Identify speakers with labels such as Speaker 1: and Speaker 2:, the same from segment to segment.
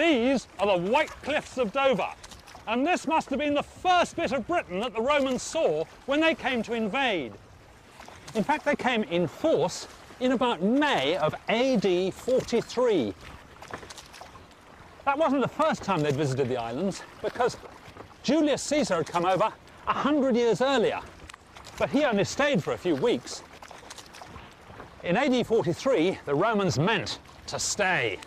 Speaker 1: These are the White Cliffs of Dover, and this must have been the first bit of Britain that the Romans saw when they came to invade. In fact, they came in force in about May of AD 43. That wasn't the first time they'd visited the islands, because Julius Caesar had come over 100 years earlier, but he only stayed for a few weeks. In AD 43, the Romans meant to stay.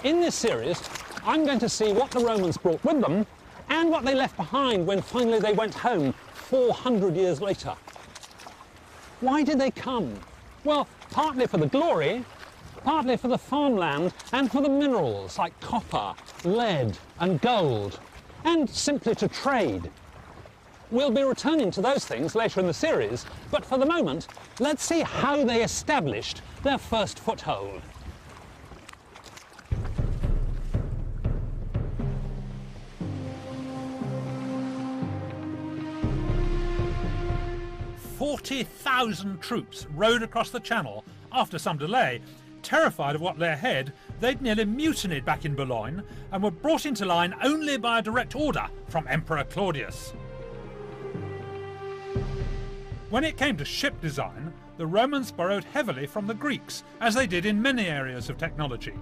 Speaker 1: In this series, I'm going to see what the Romans brought with them and what they left behind when finally they went home 400 years later. Why did they come? Well, partly for the glory, partly for the farmland and for the minerals like copper, lead and gold, and simply to trade. We'll be returning to those things later in the series, but for the moment, let's see how they established their first foothold.
Speaker 2: "40,000 troops rode across the Channel after some delay. Terrified of what lay ahead, they'd nearly mutinied back in Boulogne and were brought into line only by a direct order from Emperor Claudius. When it came to ship design, the Romans borrowed heavily from the Greeks, as they did in many areas of technology.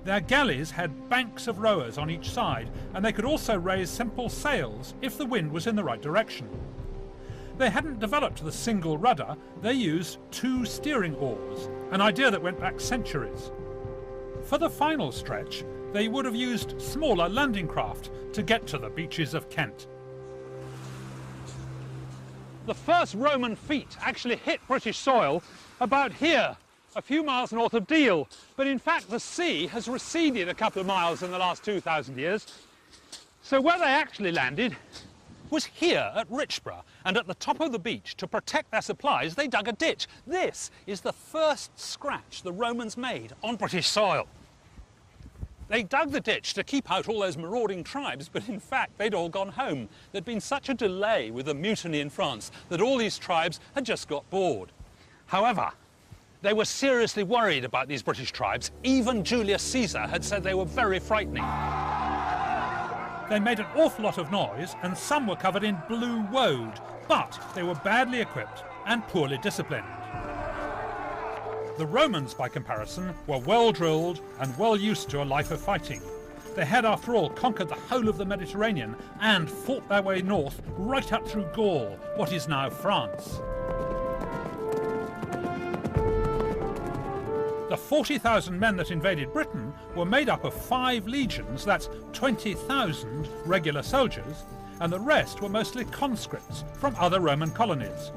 Speaker 2: Their galleys had banks of rowers on each side, and they could also raise simple sails if the wind was in the right direction. They hadn't developed the single rudder, they used 2 steering oars, an idea that went back centuries. For the final stretch, they would have used smaller landing craft to get to the beaches of Kent.
Speaker 1: The first Roman fleet actually hit British soil about here, a few miles north of Deal, but in fact the sea has receded a couple of miles in the last 2,000 years. So where they actually landed was here at Richborough, and at the top of the beach, to protect their supplies, they dug a ditch. This is the first scratch the Romans made on British soil. They dug the ditch to keep out all those marauding tribes, but in fact they'd all gone home. There'd been such a delay with the mutiny in France that all these tribes had just got bored. However, they were seriously worried about these British tribes. Even Julius Caesar had said they were very frightening.
Speaker 2: They made an awful lot of noise, and some were covered in blue woad, but they were badly equipped and poorly disciplined. The Romans, by comparison, were well drilled and well used to a life of fighting. They had, after all, conquered the whole of the Mediterranean and fought their way north right up through Gaul, what is now France. The 40,000 men that invaded Britain were made up of 5 legions, that's 20,000 regular soldiers, and the rest were mostly conscripts from other Roman colonies.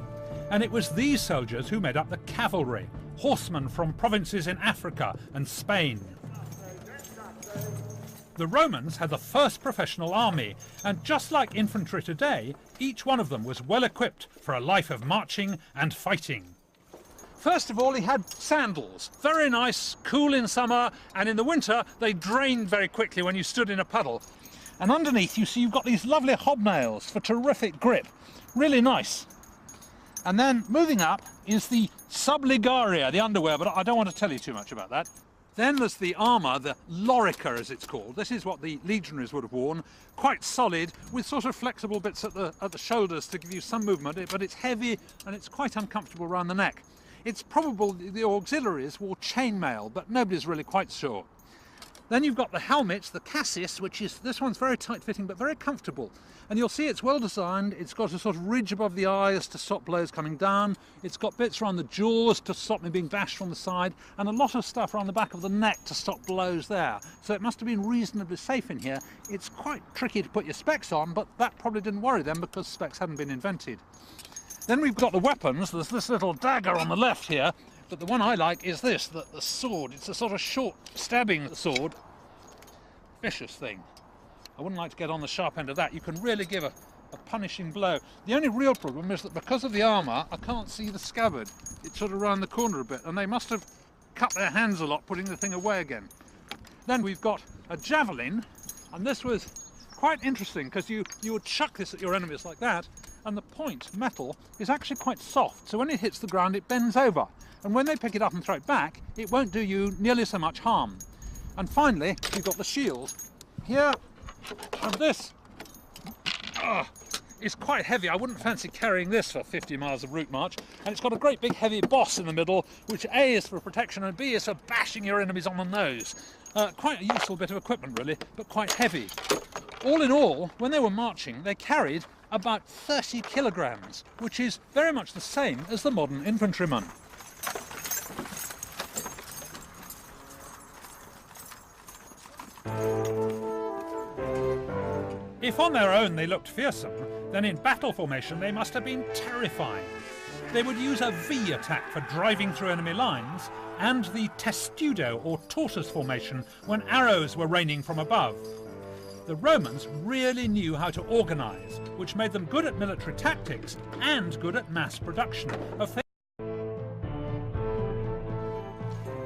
Speaker 2: And it was these soldiers who made up the cavalry, horsemen from provinces in Africa and Spain. The Romans had the first professional army, and just like infantry today, each one of them was well equipped for a life of marching and fighting.
Speaker 1: First of all, he had sandals. Very nice, cool in summer, and in the winter they drained very quickly when you stood in a puddle. And underneath you see you've got these lovely hobnails for terrific grip. Really nice. And then moving up is the subligaria, the underwear, but I don't want to tell you too much about that. Then there's the armour, the lorica as it's called. This is what the legionaries would have worn. Quite solid, with sort of flexible bits at the shoulders to give you some movement, but it's heavy and it's quite uncomfortable around the neck. It's probable the auxiliaries wore chainmail, but nobody's really quite sure. Then you've got the helmet, the cassis, which is, this one's very tight-fitting but very comfortable. And you'll see it's well designed. It's got a sort of ridge above the eyes to stop blows coming down. It's got bits around the jaws to stop me being bashed from the side, and a lot of stuff around the back of the neck to stop blows there. So it must have been reasonably safe in here. It's quite tricky to put your specs on, but that probably didn't worry them because specs hadn't been invented. Then we've got the weapons. There's this little dagger on the left here, but the one I like is this, the sword. It's a sort of short stabbing sword. Vicious thing. I wouldn't like to get on the sharp end of that. You can really give a punishing blow. The only real problem is that because of the armour, I can't see the scabbard. It's sort of around the corner a bit, and they must have cut their hands a lot putting the thing away again. Then we've got a javelin, and this was quite interesting because you would chuck this at your enemies like that, point metal is actually quite soft, so when it hits the ground it bends over, and when they pick it up and throw it back it won't do you nearly so much harm. And finally you've got the shield here, and this is quite heavy. I wouldn't fancy carrying this for 50 miles of route march, and it's got a great big heavy boss in the middle, which A is for protection and B is for bashing your enemies on the nose. Quite a useful bit of equipment really, but quite heavy. All in all, when they were marching, they carried about 30 kilograms, which is very much the same as the modern infantryman.
Speaker 2: If on their own they looked fearsome, then in battle formation they must have been terrifying. They would use a V attack for driving through enemy lines, and the testudo or tortoise formation when arrows were raining from above. The Romans really knew how to organise, which made them good at military tactics and good at mass production of things.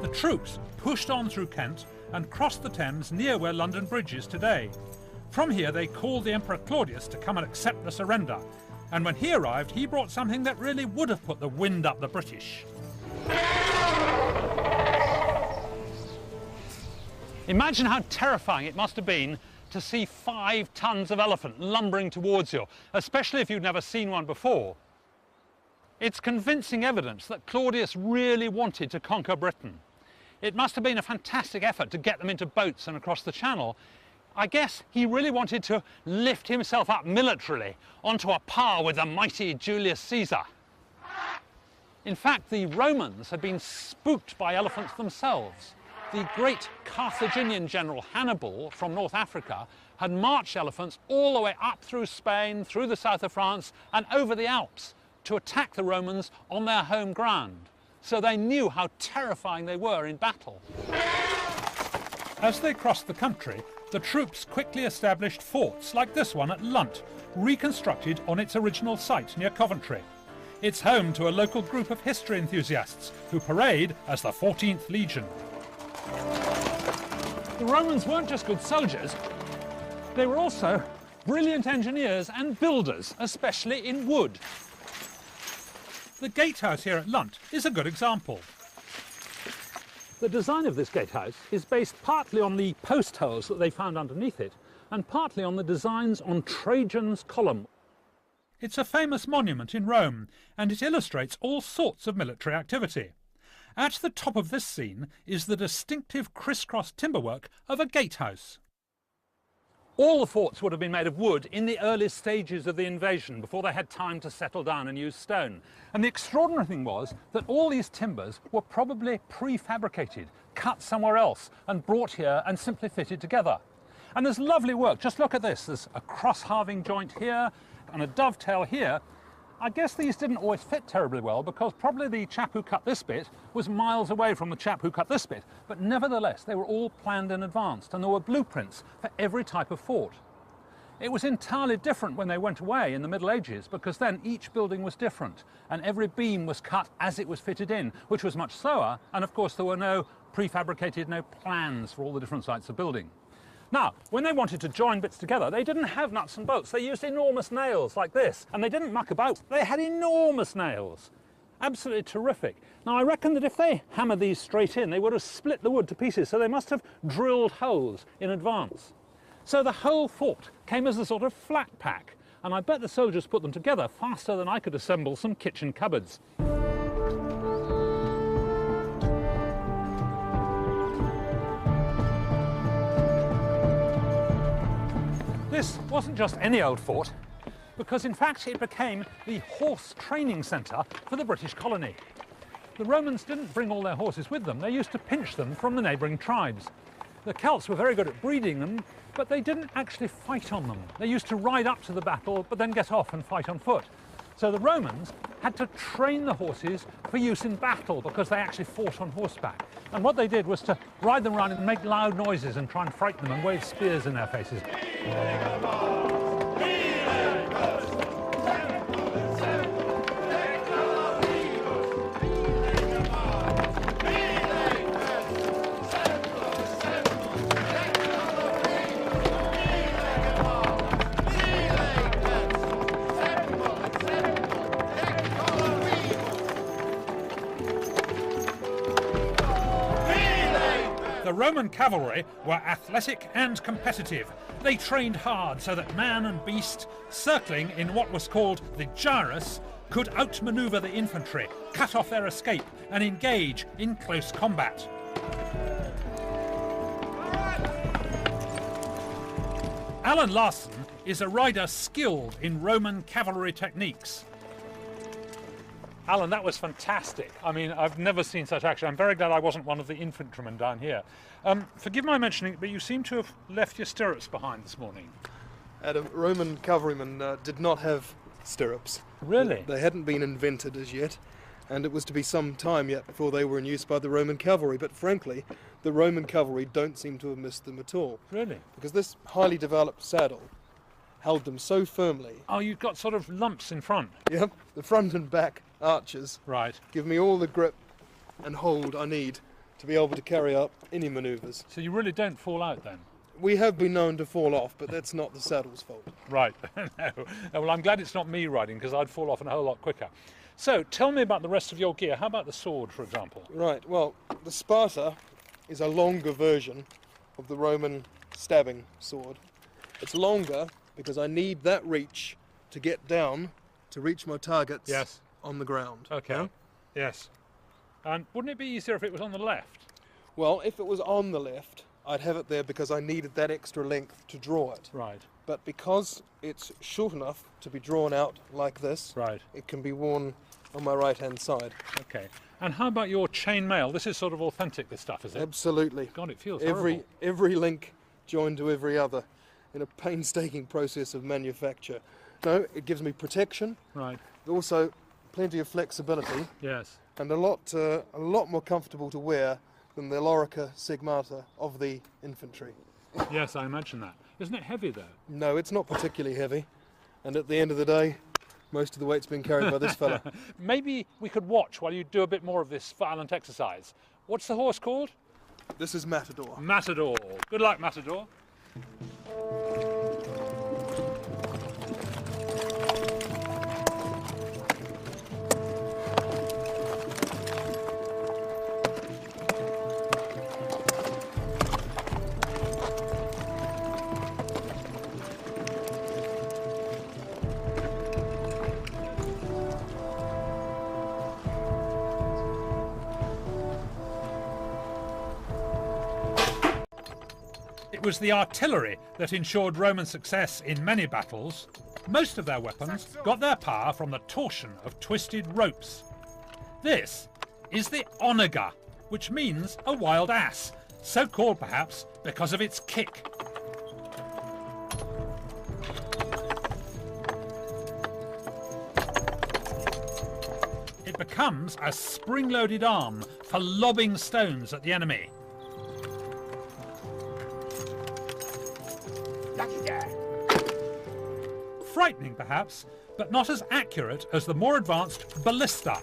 Speaker 2: The troops pushed on through Kent and crossed the Thames near where London Bridge is today. From here they called the Emperor Claudius to come and accept the surrender, and when he arrived he brought something that really would have put the wind up the British.
Speaker 3: Imagine how terrifying it must have been to see 5 tons of elephant lumbering towards you, especially if you'd never seen one before. It's convincing evidence that Claudius really wanted to conquer Britain. It must have been a fantastic effort to get them into boats and across the Channel. I guess he really wanted to lift himself up militarily onto a par with the mighty Julius Caesar. In fact, the Romans had been spooked by elephants themselves. The great Carthaginian general Hannibal from North Africa had marched elephants all the way up through Spain, through the south of France and over the Alps to attack the Romans on their home ground. So they knew how terrifying they were in battle.
Speaker 2: As they crossed the country, the troops quickly established forts like this one at Lunt, reconstructed on its original site near Coventry. It's home to a local group of history enthusiasts who parade as the 14th Legion.
Speaker 3: The Romans weren't just good soldiers, they were also brilliant engineers and builders, especially in wood.
Speaker 2: The gatehouse here at Lunt is a good example.
Speaker 3: The design of this gatehouse is based partly on the post holes that they found underneath it, and partly on the designs on Trajan's column.
Speaker 2: It's a famous monument in Rome, and it illustrates all sorts of military activity. At the top of this scene is the distinctive crisscross timberwork of a gatehouse.
Speaker 3: All the forts would have been made of wood in the early stages of the invasion, before they had time to settle down and use stone. And the extraordinary thing was that all these timbers were probably prefabricated, cut somewhere else and brought here and simply fitted together. And there's lovely work. Just look at this. There's a cross-halving joint here and a dovetail here. I guess these didn't always fit terribly well because probably the chap who cut this bit was miles away from the chap who cut this bit. But nevertheless, they were all planned in advance, and there were blueprints for every type of fort. It was entirely different when they went away in the Middle Ages, because then each building was different and every beam was cut as it was fitted in, which was much slower, and of course there were no prefabricated, no plans for all the different sites of building. Now, when they wanted to join bits together, they didn't have nuts and bolts. They used enormous nails like this, and they didn't muck about. They had enormous nails. Absolutely terrific. Now, I reckon that if they hammered these straight in, they would have split the wood to pieces, so they must have drilled holes in advance. So the whole fort came as a sort of flat pack, and I bet the soldiers put them together faster than I could assemble some kitchen cupboards. This wasn't just any old fort, because in fact it became the horse training centre for the British colony. The Romans didn't bring all their horses with them, they used to pinch them from the neighbouring tribes. The Celts were very good at breeding them, but they didn't actually fight on them. They used to ride up to the battle, but then get off and fight on foot. So the Romans had to train the horses for use in battle, because they actually fought on horseback. And what they did was to ride them around and make loud noises and try and frighten them and wave spears in their faces.
Speaker 2: Roman cavalry were athletic and competitive. They trained hard so that man and beast, circling in what was called the gyrus, could outmaneuver the infantry, cut off their escape, and engage in close combat. Alan Larson is a rider skilled in Roman cavalry techniques.
Speaker 1: Alan, that was fantastic. I mean, I've never seen such action. I'm very glad I wasn't one of the infantrymen down here. Forgive my mentioning, but you seem to have left your stirrups behind this morning.
Speaker 4: Adam, Roman cavalrymen did not have stirrups.
Speaker 1: Really?
Speaker 4: They hadn't been invented as yet, and it was to be some time yet before they were in use by the Roman cavalry. But frankly, the Roman cavalry don't seem to have missed them at all.
Speaker 1: Really?
Speaker 4: Because this highly developed saddle held them so firmly.
Speaker 1: Oh, you've got sort of lumps in front.
Speaker 4: Yep, the front and back arches
Speaker 1: Right.
Speaker 4: give me all the grip and hold I need to be able to carry out any manoeuvres.
Speaker 1: So you really don't fall out then?
Speaker 4: We have been known to fall off, but that's not the saddle's fault.
Speaker 1: Right. No. Well, I'm glad it's not me riding, because I'd fall off a whole lot quicker. So tell me about the rest of your gear. How about the sword, for example?
Speaker 4: Right, well, the Sparta is a longer version of the Roman stabbing sword. It's longer because I need that reach to get down to reach my targets
Speaker 1: Yes.
Speaker 4: on the ground.
Speaker 1: Okay.
Speaker 4: Yeah?
Speaker 1: Yes. And wouldn't it be easier if it was on the left?
Speaker 4: Well, if it was on the left, I'd have it there because I needed that extra length to draw it.
Speaker 1: Right.
Speaker 4: But because it's short enough to be drawn out like this,
Speaker 1: Right.
Speaker 4: it can be worn on my right-hand side.
Speaker 1: Okay. And how about your chain mail? This is sort of authentic, this stuff, is it?
Speaker 4: Absolutely.
Speaker 1: God, it feels
Speaker 4: Every
Speaker 1: horrible.
Speaker 4: link joined to every other in a painstaking process of manufacture. No, it gives me protection,
Speaker 1: Right.
Speaker 4: also plenty of flexibility,
Speaker 1: Yes.
Speaker 4: and a lot more comfortable to wear than the Lorica Sigmata of the infantry.
Speaker 1: Yes, I imagine that. Isn't it heavy, though?
Speaker 4: No, it's not particularly heavy, and at the end of the day, most of the weight's been carried by this fella.
Speaker 1: Maybe we could watch while you do a bit more of this violent exercise. What's the horse called?
Speaker 4: This is Matador.
Speaker 1: Matador. Good luck, Matador.
Speaker 2: It was the artillery that ensured Roman success in many battles. Most of their weapons got their power from the torsion of twisted ropes. This is the onager, which means a wild ass, so called perhaps because of its kick. It becomes a spring-loaded arm for lobbing stones at the enemy. Frightening perhaps, but not as accurate as the more advanced ballista,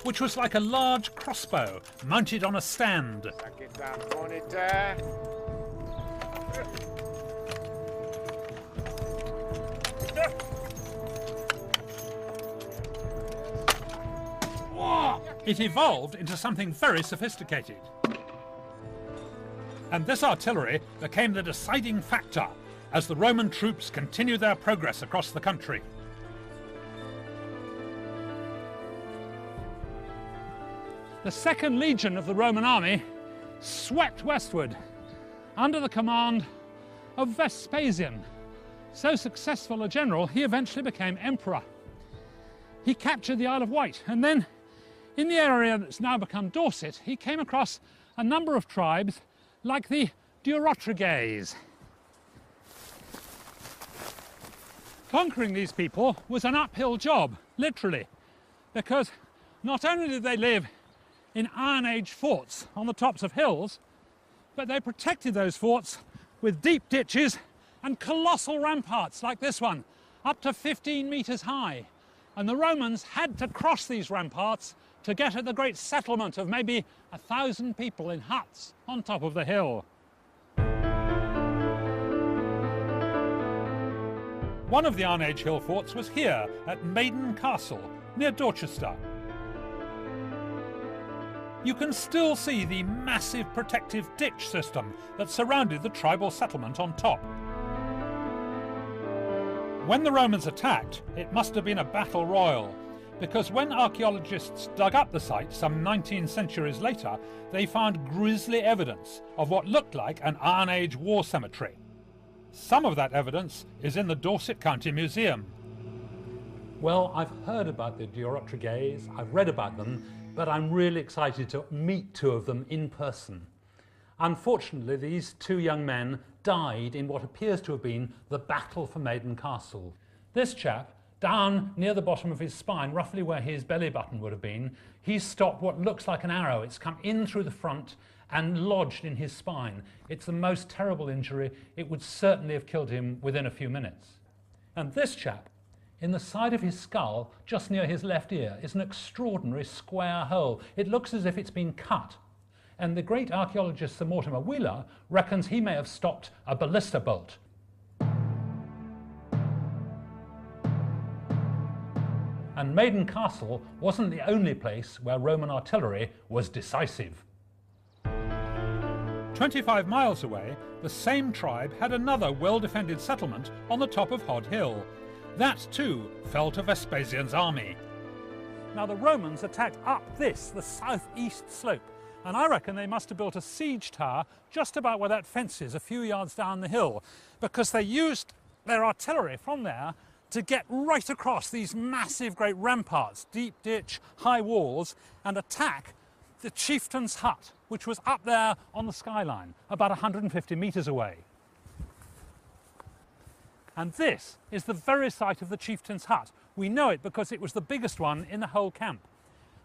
Speaker 2: which was like a large crossbow mounted on a stand. It evolved into something very sophisticated. And this artillery became the deciding factor as the Roman troops continued their progress across the country.
Speaker 3: The Second Legion of the Roman army swept westward under the command of Vespasian. So successful a general, he eventually became emperor. He captured the Isle of Wight, and then in the area that's now become Dorset, he came across a number of tribes like the Durotriges. Conquering these people was an uphill job, literally, because not only did they live in Iron Age forts on the tops of hills, but they protected those forts with deep ditches and colossal ramparts like this one, up to 15 meters high. And the Romans had to cross these ramparts to get at the great settlement of maybe 1,000 people in huts on top of the hill.
Speaker 2: One of the Iron Age hill forts was here at Maiden Castle, near Dorchester. you can still see the massive protective ditch system that surrounded the tribal settlement on top. When the Romans attacked, it must have been a battle royal, because when archaeologists dug up the site some 19 centuries later, they found grisly evidence of what looked like an Iron Age war cemetery. Some of that evidence is in the Dorset County Museum.
Speaker 3: Well, I've heard about the Durotriges, I've read about them, but I'm really excited to meet two of them in person. Unfortunately, these two young men died in what appears to have been the battle for Maiden Castle. This chap, down near the bottom of his spine, roughly where his belly button would have been, he's stopped what looks like an arrow. It's come in through the front and lodged in his spine. It's the most terrible injury. It would certainly have killed him within a few minutes. And this chap, in the side of his skull, just near his left ear, is an extraordinary square hole. It looks as if it's been cut. And the great archaeologist Sir Mortimer Wheeler reckons he may have stopped a ballista bolt. And Maiden Castle wasn't the only place where Roman artillery was decisive.
Speaker 2: 25 miles away, the same tribe had another well-defended settlement on the top of Hod Hill. That too fell to Vespasian's army.
Speaker 3: Now the Romans attacked up this, the southeast slope, and I reckon they must have built a siege tower just about where that fence is, a few yards down the hill, because they used their artillery from there to get right across these massive great ramparts, deep ditch, high walls, and attack the chieftain's hut, which was up there on the skyline, about 150 metres away. And this is the very site of the chieftain's hut. We know it because it was the biggest one in the whole camp.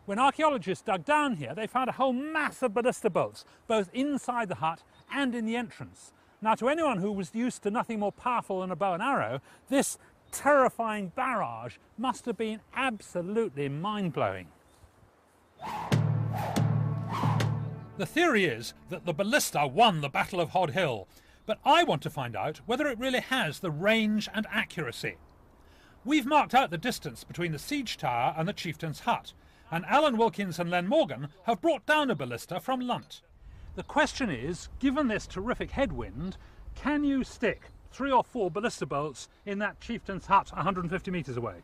Speaker 3: When archaeologists dug down here, they found a whole mass of ballista bolts, both inside the hut and in the entrance. Now, to anyone who was used to nothing more powerful than a bow and arrow, this terrifying barrage must have been absolutely mind-blowing.
Speaker 2: The theory is that the ballista won the Battle of Hod Hill, but I want to find out whether it really has the range and accuracy. We've marked out the distance between the siege tower and the chieftain's hut, and Alan Wilkins and Len Morgan have brought down a ballista from Lunt.
Speaker 3: The question is, given this terrific headwind, can you stick 3 or 4 ballista bolts in that chieftain's hut 150 metres away?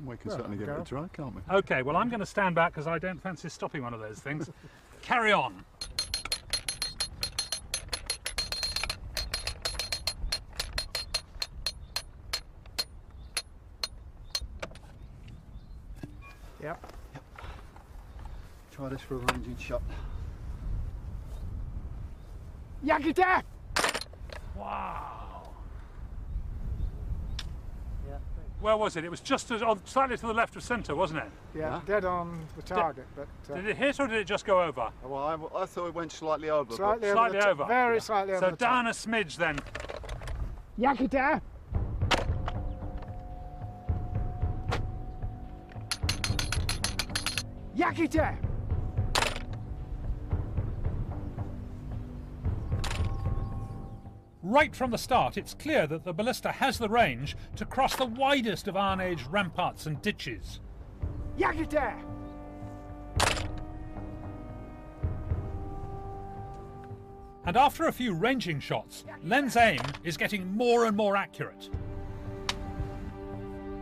Speaker 5: We can certainly give it a try, can't we?
Speaker 3: OK, well, I'm going to stand back because I don't fancy stopping one of those things. Carry on.
Speaker 5: Yep. Try this for a ranging shot.
Speaker 6: Yakita!
Speaker 3: Wow. Where was it? It was just slightly to the left of centre, wasn't it?
Speaker 6: Yeah,
Speaker 5: Huh?
Speaker 6: dead on the target, but
Speaker 3: Did it hit or did it just go over?
Speaker 5: Well, I thought it went slightly over.
Speaker 6: slightly,
Speaker 3: Slightly over.
Speaker 6: Very slightly over
Speaker 3: So
Speaker 6: the
Speaker 3: down
Speaker 6: top.
Speaker 3: a smidge then.
Speaker 6: Yakita! Yakita!
Speaker 2: Right from the start, it's clear that the ballista has the range to cross the widest of Iron Age ramparts and ditches.
Speaker 6: Yakita!
Speaker 2: And after a few ranging shots, Len's aim is getting more and more accurate.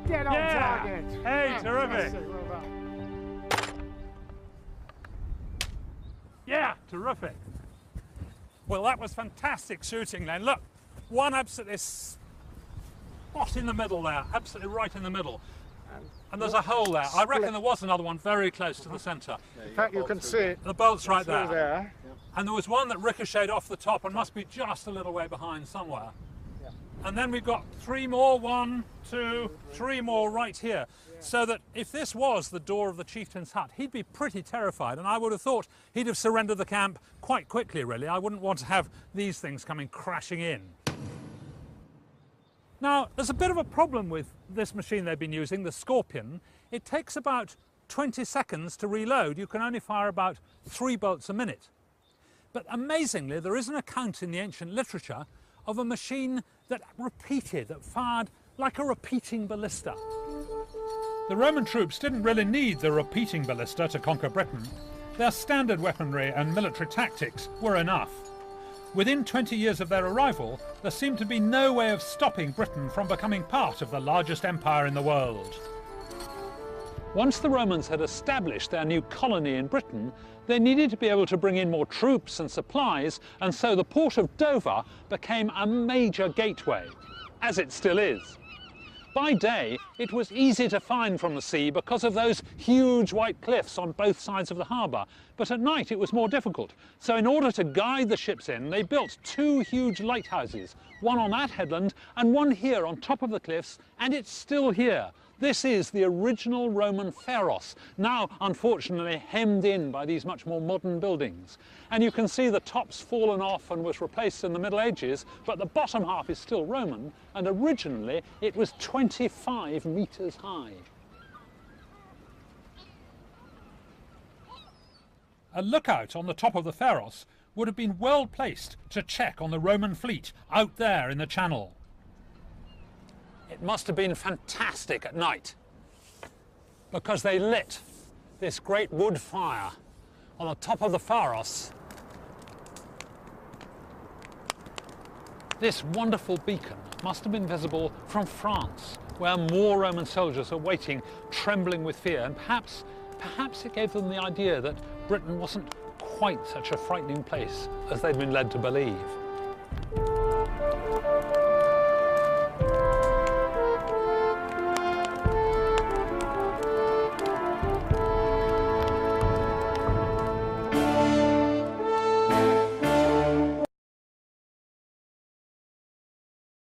Speaker 6: Dead on
Speaker 3: Yeah!
Speaker 6: target!
Speaker 3: Hey, terrific!
Speaker 6: Fantastic, well done.
Speaker 3: Yeah, terrific. Well, that was fantastic shooting, Len. Look, one absolutely spot in the middle there, absolutely right in the middle. And there's a hole there. I reckon there was another one very close to the centre.
Speaker 6: In fact, you can see it
Speaker 3: The bolt's right
Speaker 6: through there.
Speaker 3: And there was one that ricocheted off the top and must be just a little way behind somewhere. And then we've got 3 more, 1, 2, 3 more right here. So that if this was the door of the chieftain's hut, he'd be pretty terrified, and I would have thought he'd have surrendered the camp quite quickly, really. I wouldn't want to have these things coming crashing in. Now, there's a bit of a problem with this machine they've been using, the Scorpion. It takes about 20 seconds to reload. You can only fire about 3 bolts a minute. But amazingly, there is an account in the ancient literature of a machine that repeated, that fired like a repeating ballista.
Speaker 2: The Roman troops didn't really need the repeating ballista to conquer Britain. their standard weaponry and military tactics were enough. Within 20 years of their arrival, there seemed to be no way of stopping Britain from becoming part of the largest empire in the world.
Speaker 3: Once the Romans had established their new colony in Britain, they needed to be able to bring in more troops and supplies, and so the port of Dover became a major gateway, as it still is. By day, it was easy to find from the sea because of those huge white cliffs on both sides of the harbour, but at night it was more difficult. So in order to guide the ships in, they built two huge lighthouses, one on that headland and one here on top of the cliffs, and it's still here. This is the original Roman Pharos, now unfortunately hemmed in by these much more modern buildings. And you can see the top's fallen off and was replaced in the Middle Ages, but the bottom half is still Roman, and originally it was 25 metres high.
Speaker 2: A lookout on the top of the Pharos would have been well placed to check on the Roman fleet out there in the Channel.
Speaker 3: It must have been fantastic at night, because they lit this great wood fire on the top of the Pharos. This wonderful beacon must have been visible from France, where more Roman soldiers are waiting, trembling with fear, and perhaps it gave them the idea that Britain wasn't quite such a frightening place as they'd been led to believe.